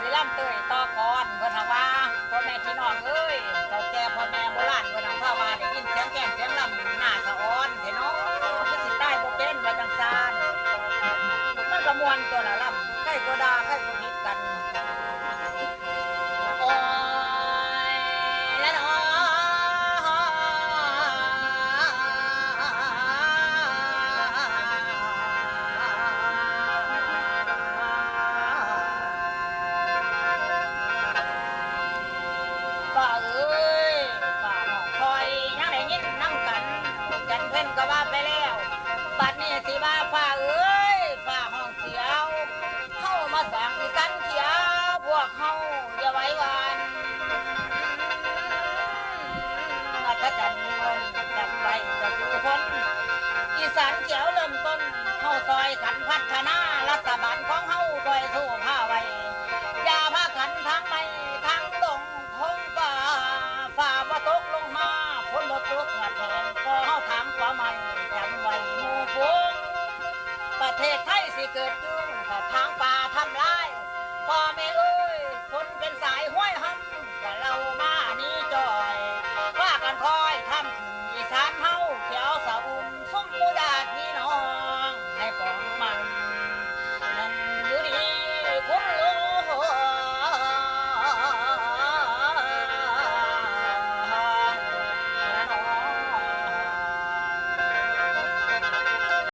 สิล่ำเตยต่อก่อนเพิ่นหาว่าพ่อแม่พี่น้องเอ้ยเจ้าแก่พ่อแม่โบราณเพิ่นหาว่าได้ยินเสียงแก่นเสียงลำหน้าสะอ้อนเถอะเนาะคือสิใต้บ่เป็นว่าจังซั่นมันก็ม่วนตัวละลำใครก็ด่าใครก็ผิดกันโอ้ยละเนาป้าเอ้ยป้าน้องคอยยังได้ยินนำกันจันเพิ่นก็ว่าไปแล้วบัดนี้สิว่าป้าเอ้ยป้าห้องเสียวเฮามาสร้างอีสันเขียวพวกเฮาอย่าไว้วานอัศจรรย์นิมนต์จำไว้จะคือคนอีสานเขียวเริ่มต้นเฮาซอยกันพัฒนารัฐบาลของเฮา